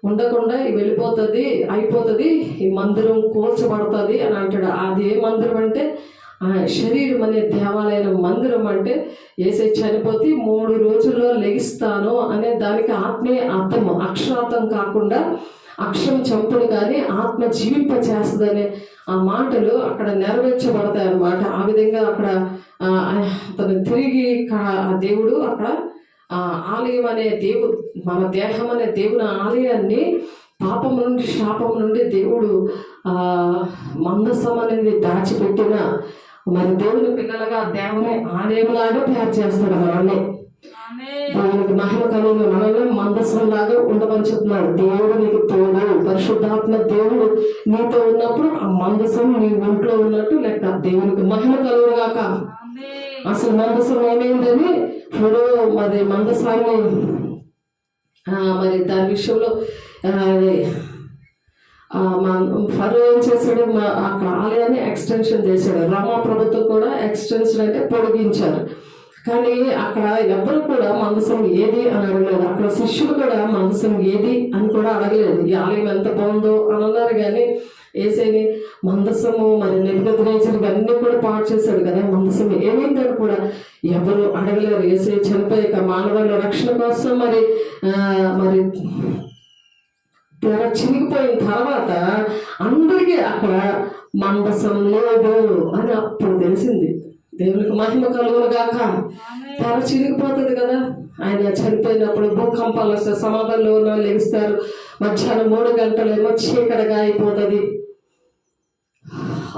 ఉండకుండా వెళ్ళిపోతుంది, అయిపోతుంది, ఈ మందిరం కూల్చబడుతుంది అని అంటాడు. అది ఏ మందిరం అంటే శరీరం అనే దేవాలయం మందిరం. అంటే యేసయ్య చనిపోతే 3 రోజుల్లో లెగిస్తాను అనే దానికి ఆత్మీయ అర్థము, అక్షరార్థం కాకుండా అక్షరం చంపుడు కానీ ఆత్మ జీవింప చేస్తుందనే ఆ మాటలు అక్కడ నెరవేర్చబడతాయి అన్నమాట. ఆ విధంగా అక్కడ అతను తిరిగి దేవుడు అక్కడ ఆలయం అనే దేవుడు, మన దేహం అనే దేవుని ఆలయాన్ని పాపం నుండి శాపం నుండి దేవుడు మందసం అనేది దాచిపెట్టిన మరి దేవుని పిల్లలుగా దేవుని ఆలయంలాగా తయారు చేస్తాడు మనల్ని. దేవునికి మహిమ కలుగును, మనల్ని మందసం లాగా ఉండమని చెప్తున్నాడు. దేవుడు నీకు తోడు, పరిశుద్ధాత్మ దేవుడు నీతో ఉన్నప్పుడు ఆ మందసం నీ ఒంట్లో ఉన్నట్టు లెక్క. దేవునికి మహిమ కలుగును గాక. అసలు మందసం ఏమైందని ఇప్పుడు మరి మందసాన్ని మరి దాని విషయంలో ఫరో ఏం చేశాడు, అక్కడ ఆలయాన్ని ఎక్స్టెన్షన్ చేశాడు. రోమా ప్రభుత్వం కూడా ఎక్స్టెన్షన్ అంటే పొడిగించారు. కానీ అక్కడ ఎవరు కూడా మందసం ఏది అని అడగలేదు. అక్కడ శిష్యులు కూడా మందసం ఏది అని కూడా అడగలేదు. ఈ ఆలయం ఎంత బాగుందో అని అన్నారు. కానీ యేసయ్యని మందసము మరి నెబుకద్నెజరు అన్ని కూడా పాడు చేశాడు కదా, మందసం ఏమైందని కూడా ఎవరు అడగలేరు. యేసయ్య చనిపోయాక మానవుల రక్షణ కోసం మరి మరి తెర చినిగిపోయిన తర్వాత అందరికీ అక్కడ మందసం లేదు అని అప్పుడు తెలిసింది. దేవునికి మహిమ కలుగును గాక. తెర చినిగిపోతుంది కదా, ఆయన చనిపోయినప్పుడు భూకంపాలు వస్తే సమాధుల్లో ఉన్న లెగిస్తారు. మధ్యాహ్నం 3 గంటలేమో చీకటిగా అయిపోతుంది.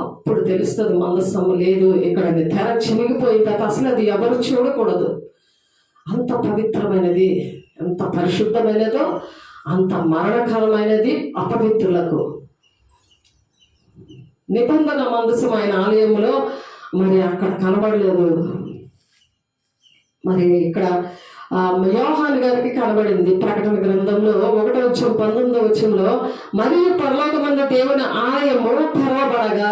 అప్పుడు తెలుస్తుంది మందసం లేదు ఇక్కడ. తెర చినిగిపోయిన తర్వాత అసలు అది ఎవరు చూడకూడదు. అంత పవిత్రమైనది, ఎంత పరిశుద్ధమైనదో అంత మరణకరమైనది అపవిత్రులకు. నిబంధన మందసం ఆయన ఆలయంలో మరి అక్కడ కనబడలేదు. మరి ఇక్కడ యోహాను గారికి కనబడింది. ప్రకటన గ్రంథంలో 1:19 మరియు పరలోకమందు దేవుని ఆలయము తెరవబడగా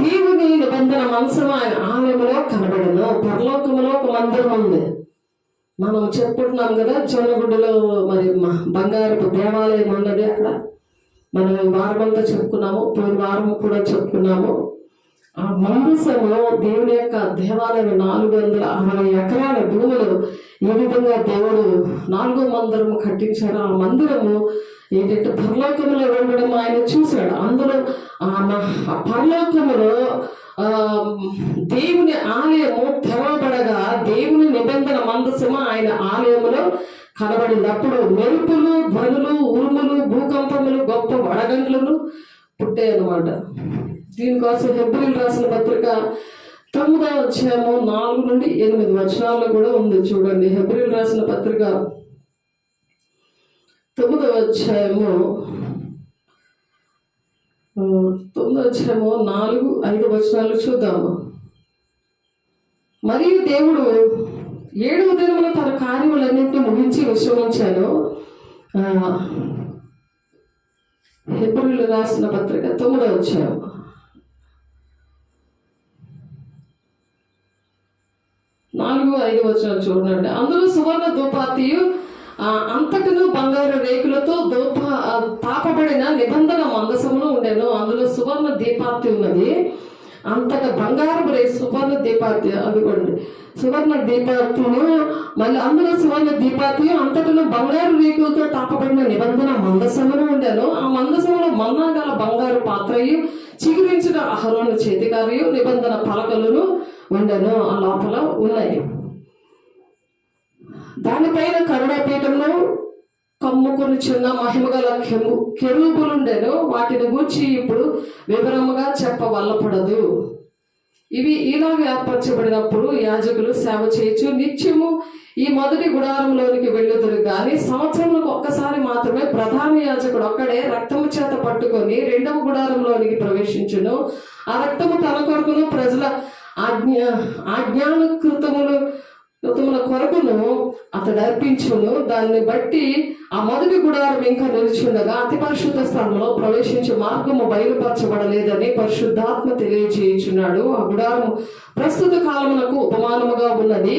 దేవుని నిబంధన మందసం ఆయన ఆలయంలో కనబడను. పరలోకములో ఒక మందిరం ఉంది. మనం చెప్పుకుంటున్నాం కదా, జొన్నగుడ్డలో మరి బంగారపు దేవాలయం ఉన్నది. అక్కడ మనం వారమంతా చెప్పుకున్నాము, పోయిన వారం కూడా చెప్పుకున్నాము. ఆ మందసము దేవుని యొక్క దేవాలయం 460 ఎకరాల భూములు ఏ విధంగా దేవుడు 4వ మందిరము కట్టించాడు. ఆ మందిరము ఏంటంటే పరలోకములో ఉండడం ఆయన చూశాడు. అందులో ఆ పరలోకములో దేవుని ఆలయము తెరవబడగా దేవుని నిబంధన మందసము ఆయన ఆలయములో కనబడింది. అప్పుడు మెరుపులు, ధ్వనులు, ఉరుములు, భూకంపములు, గొప్ప వడగండ్లను పుట్టాయి అన్నమాట. దీనికోసం హెబ్రీయులకు రాసిన పత్రిక 9వ అధ్యాయము 4 నుండి 8 వచనాల్లో కూడా ఉంది. చూడండి, హెబ్రీయులకు రాసిన పత్రిక 9వ అధ్యాయము 4, 5 వచనాలు చూద్దాము. మరియు దేవుడు 7వ దినమున తన కార్యములన్నింటినీ ముగించి విశ్రమించాను. హెబ్రీయులకు రాసిన పత్రిక 9వ అధ్యాయం 4, 5 వచనాలు చూడండి. అందులో సువర్ణ ధూపార్తియు అంతటను బంగారు రేకులతో తాపబడిన నిబంధన మందసమును ఉండెను. అందులో సువర్ణ దీపార్తి ఉన్నది. అంతటా బంగారు సువర్ణ దీపార్తి, అదిగోండి సువర్ణ దీపార్తిను, మళ్ళీ అందులో సువర్ణ దీపార్తి అంతటను బంగారు రేకులతో తాపబడిన నిబంధన మందసమును ఉండెను. ఆ మందసములో మన్నా గల బంగారు పాత్రయు, చిగురించిన అహరోను చేతికారియు, నిబంధన పలకలను ఉండెను. ఆ లోపల ఉన్నాయి. దానిపైన కరుణాపీఠంలో కమ్ముకొని చిన్న మహిమగల కెరూబులుండెను. వాటిని గూర్చి ఇప్పుడు వివరముగా చెప్పవల్లపడదు. ఇవి ఇలాగ ఏర్పరచబడినప్పుడు యాజకులు సేవ చేయొచ్చు. నిత్యము ఈ మొదటి గుడారంలోనికి వెళ్ళుదురు గాని సంవత్సరంలో ఒక్కసారి మాత్రమే ప్రధాన యాజకుడు ఒక్కడే రక్తము చేత పట్టుకొని 2వ గుడారంలోనికి ప్రవేశించును. ఆ రక్తము తన కొరకును ప్రజల ఆజ్ఞానుకృతములు ఉత్తముల కొరకును అతడు అర్పించును. దాన్ని బట్టి ఆ మొదటి గుడారం ఇంకా నిలిచుండగా అతి పరిశుద్ధ స్థలంలో ప్రవేశించే మార్గము బయలుపరచబడలేదని పరిశుద్ధాత్మ తెలియజేయుచున్నాడు. ఆ గుడారము ప్రస్తుత కాలమునకు ఉపమానముగా ఉన్నది.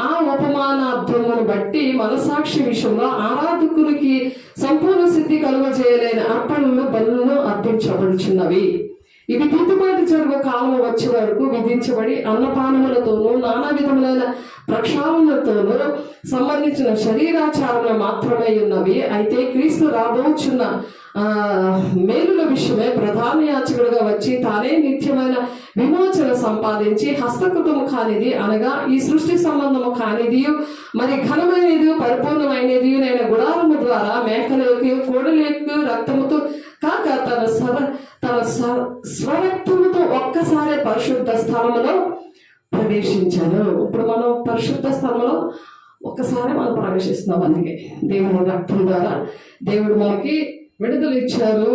ఆ ఉపమానార్థమును బట్టి మనసాక్షి విషయంలో ఆరాధకునికి సంపూర్ణ సిద్ధి కలుగజేయలేని అర్పణలు బలులను అర్పించబడుచున్నవి. ఇవి దిద్దుబాటు జరుగు కాలం వచ్చే వరకు విధించబడి అన్నపానములతోనూ నానా విధములైన ప్రక్షాళనతోనూ సంబంధించిన శరీరాచారములు మాత్రమే ఉన్నవి. అయితే క్రీస్తు రాబోచున్న మేలుల విషయమే ప్రధాన యాచకుడుగా వచ్చి తానే నిత్యమైన విమోచన సంపాదించి హస్తకృతము కానిది అనగా ఈ సృష్టి సంబంధము కానిది మరి ఘనమైనది పరిపూర్ణమైనది నేను గుడారము ద్వారా మేకలకు కోడలకు రక్తముతో కాక తన స్వరక్తముతో ఒక్కసారి పరిశుద్ధ స్థలములో ప్రవేశించాను. ఇప్పుడు మనం పరిశుద్ధ స్థలంలో ఒక్కసారి మనం ప్రవేశిస్తున్నాం. అందుకే దేవుని రక్తం ద్వారా దేవుడు మనకి విడుదల ఇచ్చారు.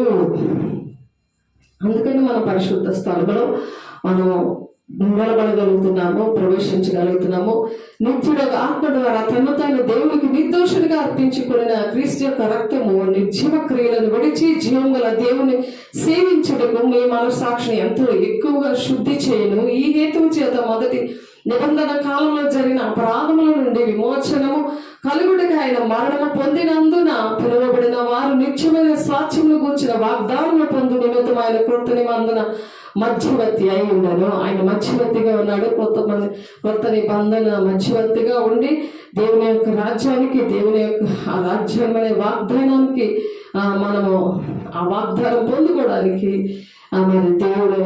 అందుకని మన పరిశుద్ధ స్థలంలో మనం నిలబడగలుగుతున్నాము, ప్రవేశించగలుగుతున్నాము. నిత్యుడగా ఆత్మ ద్వారా తను తాను దేవునికి నిర్దోషుడిగా అర్పించుకున్న క్రీస్తు యొక్క రక్తము నిర్జీవ క్రియలను విడిచి జీవం గల దేవుని సేవించుటకు మీ మనస్సాక్షిని ఎంతో ఎక్కువగా శుద్ధి చేయను. ఈ హేతువు చేత మొదటి నిబంధన కాలంలో జరిగిన అపరాధముల నుండి విమోచనము కలుగుటకు ఆయన మరణము పొందినందున పిలువబడిన వారు నిత్యమైన స్వాస్థ్యమును గూర్చిన వాగ్దానము పొందు నిమిత్తం ఆయన కృత నిబంధన మధ్యవర్తి అయి ఉండను. ఆయన మధ్యవర్తిగా ఉన్నాడు. కొత్త నిబంధన మధ్యవర్తిగా ఉండి దేవుని యొక్క రాజ్యానికి, దేవుని యొక్క ఆ రాజ్యం అనే వాగ్దానానికి మనము ఆ వాగ్దానం పొందుకోవడానికి మరి దేవుడు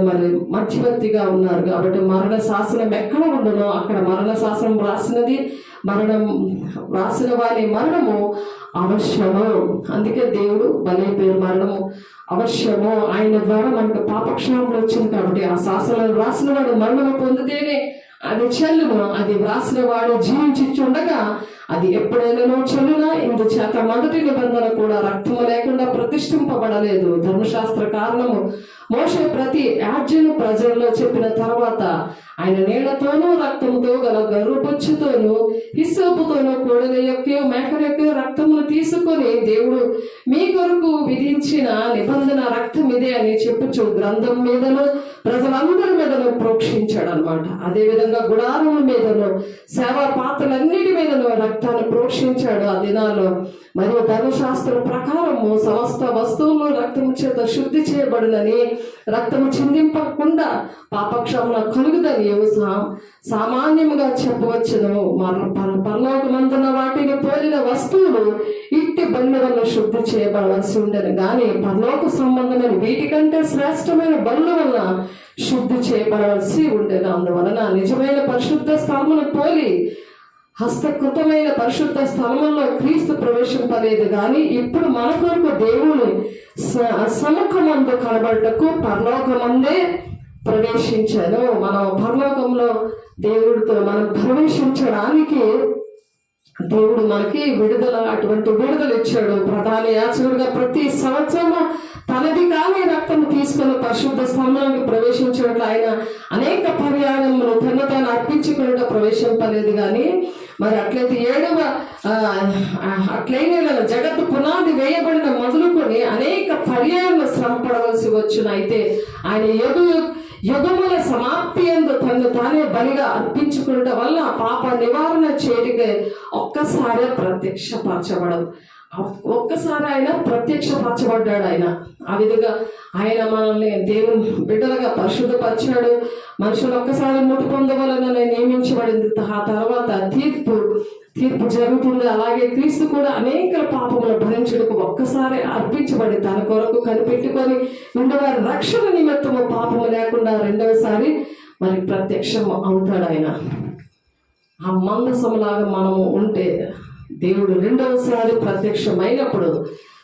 మరి మధ్యవర్తిగా ఉన్నారు. కాబట్టి మరణ శాసనం ఎక్కడ ఉండనో అక్కడ మరణ శాసనం రాసినది, రాసిన వారి మరణము అవశ్యము. అందుకే దేవుడు బలైపోయిన మరణము అవశ్యము. ఆయన ద్వారా మనకు పాపక్షేమం వచ్చింది. కాబట్టి ఆ శాసనాలు రాసిన వాడు మరణము పొందితేనే అది చెల్లును. అది వ్రాసిన వాడు జీవించుండగా అది ఎప్పుడైనా చెల్లునా. ఇందుచేత మొదటి నిబంధన కూడా రక్తము లేకుండా ప్రతిష్ఠింపబడలేదు. ధర్మశాస్త్ర కారణము మోషే ప్రతి యాజ్ఞను ప్రజల్లో చెప్పిన తర్వాత ఆయన నీళ్లతోనూ రక్తముతో గల గర్రుబొచ్చుతోనూ హిస్సోపుతోనూ కోడెల యొక్క మేకల యొక్క రక్తమును తీసుకొని దేవుడు మీ కొరకు విధించిన నిబంధన రక్తం ఇదే అని చెప్పుచు గ్రంథం మీదను ప్రజలందరి మీదను ప్రోక్షించాడు అనమాట. అదేవిధంగా గుడారముల మీదను సేవా పాత్రలన్నిటి మీదను రక్తాన్ని ప్రోక్షించాడు ఆ దినాల్లో. మరియు ధర్మశాస్త్ర ప్రకారము సమస్త వస్తువులు రక్తము చేత శుద్ధి చేయబడినని, రక్తము చిందింపకుండా పాపక్షమణ కలుగుదని సామాన్యముగా చెప్పవచ్చును. పరలోకమందున్న వాటిని పోలిన వస్తువులు ఇట్టి బలి వల్ల శుద్ధి చేయబడవలసి ఉండను గాని పరలోక సంబంధమైన వీటికంటే శ్రేష్టమైన బలుల వల్ల శుద్ధి చేయబడవలసి ఉండేను. అందువలన నిజమైన పరిశుద్ధ స్థలమును పోలి హస్తకృతమైన పరిశుద్ధ స్థలములో క్రీస్తు ప్రవేశింపలేదు. కానీ ఇప్పుడు మన కొరకు దేవుని సముఖమందు కనబడటకు పరలోకమందే ప్రవేశించాను. మనం పరలోకంలో దేవుడితో మనం ప్రవేశించడానికి దేవుడు మనకి అటువంటి విడుదల ఇచ్చాడు. ప్రధాన యాచకుడిగా ప్రతి సంవత్సరము తనది కానీ రక్తము తీసుకుని పరిశుద్ధ స్థలంలోకి ప్రవేశించినట్లు ఆయన అనేక పర్యాయములు తను అర్పించుకున్నట్టు ప్రవేశింపలేదు. కానీ మరి అట్లయిన జగత్తు పునాది వేయబడిన మొదలుకొని అనేక పర్యాయములు శ్రమ పడవలసి వచ్చును. అయితే ఆయన యుగముల సమాప్తి యందు తను తానే బలిగా అర్పించుకున్నట వల్ల పాప నివారణ చేయడానికి ఒక్కసారి ప్రత్యక్షపరచబడదు. ఒక్కసారి ఆయన ప్రత్యక్షపరచబడ్డాడు. ఆయన ఆ విధంగా ఆయన మనల్ని దేవుని బిడ్డలుగా పరిశుద్ధపరిచాడు. మనుషులు ఒక్కసారి ముట్టు పొందవలనని నియమించబడింది. ఆ తర్వాత తీర్పు జరుగుతుంది. అలాగే క్రీస్తు కూడా అనేక పాపములు భరించుటకు ఒక్కసారి అర్పించబడి తన కొరకు కనిపెట్టుకొని ఉండేవారి రక్షణ నిమిత్తము పాపము లేకుండా రెండవసారి మరి ప్రత్యక్షం అవుతాడు. ఆయన ఆ మందసములాగా మనము ఉంటే దేవుడు రెండవసారి ప్రత్యక్షమైనప్పుడు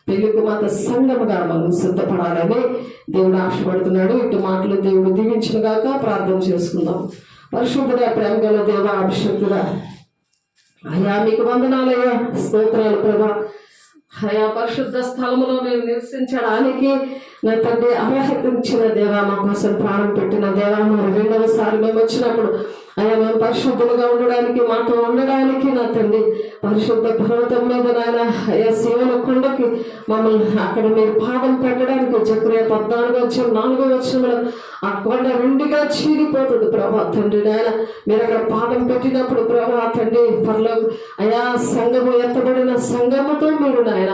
పెళ్లి కుమార్తె సంఘముగా మనం సిద్ధపడాలని దేవుడు ఆశపడుతున్నాడు. ఇటు మాటలు దేవుడు దీవించును గాక. ప్రార్థన చేసుకుందాం. పరిశుద్ధుడా, ప్రేమ గల దేవ, అభిషేకుడా, అయ్యా మీకు వందనాలయ్యా, స్తోత్రాలు ప్రభా. అయా పరిశుద్ధ స్థలములో మేము నివసించడానికి నా తండ్రి అర్హత ఇచ్చిన దేవా, మా కోసం ప్రాణం పెట్టిన దేవా, మరి రెండవసారి మేము వచ్చినప్పుడు అయ్యా మేము పరిశుద్ధులుగా ఉండడానికి, మాతో ఉండడానికి నా తండ్రి పరిశుద్ధ పర్వతం మీద నాయన అయ్యా శివుల కొండకి మమ్మల్ని అక్కడ మీరు పాదం పెట్టడానికి జకర్యా 14:4 ఆ కొండ రెండుగా చీలిపోతుంది ప్రభా తండ్రి నాయన. మీరు అక్కడ పాదం పెట్టినప్పుడు ప్రభా తండ్రి పరలోక అయా సంఘము ఎత్తబడిన సంఘముతో మీరు నాయన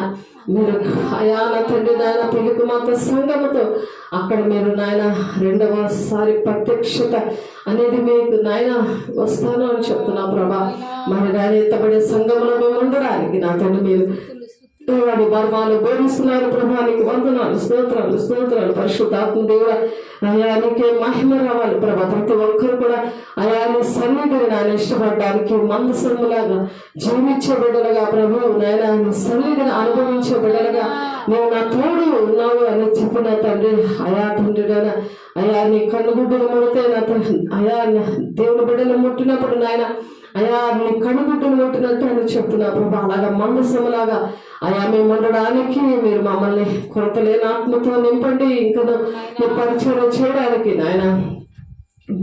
మీరు అయా నా తండ్రి నాయన పెళ్లికి మాత్రం సంఘముతో అక్కడ మీరు నాయన రెండవసారి ప్రత్యక్షత అనేది మీకు నాయన వస్తాను అని చెప్తున్నా ప్రభా. మరి నాయన ఎత్తబడే సంఘంలో మేము ఉండడానికి నా తండ్రి మీరు వాడి మర్మాలు బోధిస్తున్నారు ప్రభానికి వందనాలు, స్తోత్రాలు స్తోత్రాలు. పరిశుద్ధాత్మ దేవుడా అయానికే మహిమ రావాలి ప్రభా. ప్రతి ఒక్కరు కూడా అయాని సన్నిధిని నాయన ఇష్టపడడానికి మందసములాగా జీవించే బిడ్డలుగా ప్రభు నాయన సన్నిధిని అనుభవించే బిడ్డలుగా నువ్వు నా తోడు ఉన్నావు అని చెప్పిన తండ్రి. అయా తండ్రి నాయన అయా నీ కన్నుగుడ్డులు ముడితే నా తండ్రి అయా దేవుని బిడ్డలు ముట్టినప్పుడు నాయన అయా నీ కనుగుడ్డులు ముట్టినట్టు అని చెప్తున్నా ప్రభా. అలాగా మందసములాగా అయా మేము ఉండడానికి మీరు మమ్మల్ని కొరత లేని ఆత్మతో నింపండి. ఇంకా మీ పరిచయం చేయడానికి నాయన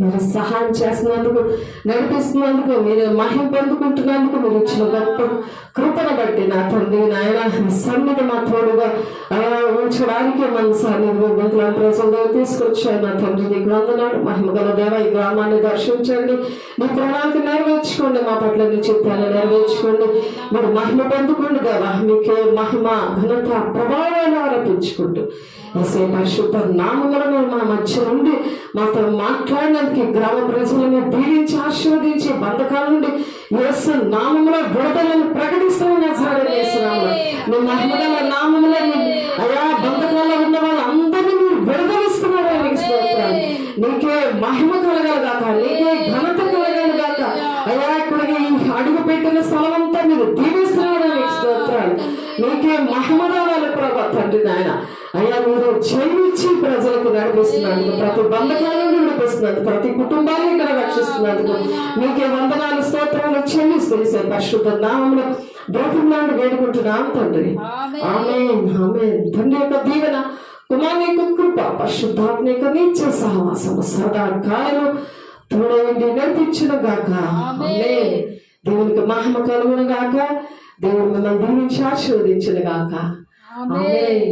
మీరు సహాయం చేస్తున్నందుకు, నడిపిస్తున్నందుకు, మీరు మహిమ పొందుకుంటున్నందుకు మీరు ఇచ్చిన గొప్ప కృపను బట్టి నా తండ్రి నాయన సన్నిధి మా తోడుగా ఉంచడానికి మన సన్నిధి గుంతలాంటి ప్రజల్లో తీసుకొచ్చాను నా తండ్రి. నీకు వందనాలు. మహిమ గల దేవ ఈ గ్రామాన్ని దర్శించండి, మీ ప్రణాళిక నెరవేర్చుకోండి, మా పట్ల మీ చిత్తాన్ని నెరవేర్చుకోండి, మీరు మహిమ పొందుకోండి దేవా. మీకే మహిమ ఘనత ప్రభావాన్ని ఆరోపించుకుంటూ ఎస్ఐ పరిశుద్ధ నామములను మా మధ్య నుండి మాతో మాట్లాడడానికి గ్రామ ప్రజలను దీవించి ఆశీర్వదించి బంధకాల నుండి యేసు నామములో విడుదలను ప్రకటిస్తామని మీ మహిమగల నామములో అయా బంధకాల్లో ఉన్న వాళ్ళందరినీ మీరు విడుదలిస్తున్నారు. నీకే మహిమ కలగాలి గాక, నీకే ఘనత కలగాలి గాక. అయా ఇక్కడికి అడుగు పెట్టిన స్థలం అంతా మీరు దీవిస్తున్నారు. స్తోత్రాలు. నీకే మహిమ రావాలి ప్రభా తండ్రి నాయన. అయ్యా మీరు జయించి ప్రజలకు నడిపిస్తున్నందుకు, ప్రతి బంధకాలను నడిపిస్తున్నందుకు, ప్రతి కుటుంబాన్ని ఇక్కడ రక్షిస్తున్నందుకు మీకే వందనాలు స్తోత్రాలు చెల్లిస్తూ పరిశుద్ధ నామములో బ్రతుకున్నాడు వేడుకుంటున్నాం తండ్రి. ఆమేన్ ఆమేన్. తండ్రి యొక్క దీవెన, కుమారుని యొక్క కృప, పరిశుద్ధాత్మ యొక్క నిత్య సహవాసము సదా కాలము తోడైండి నడిపించును గాక. ఆమేన్. దేవునికి మహిమ కలుగును గాక. దేవుడు మిమ్మల్ని దీవించి ఆశీర్వదించును గాక. ఆమేన్.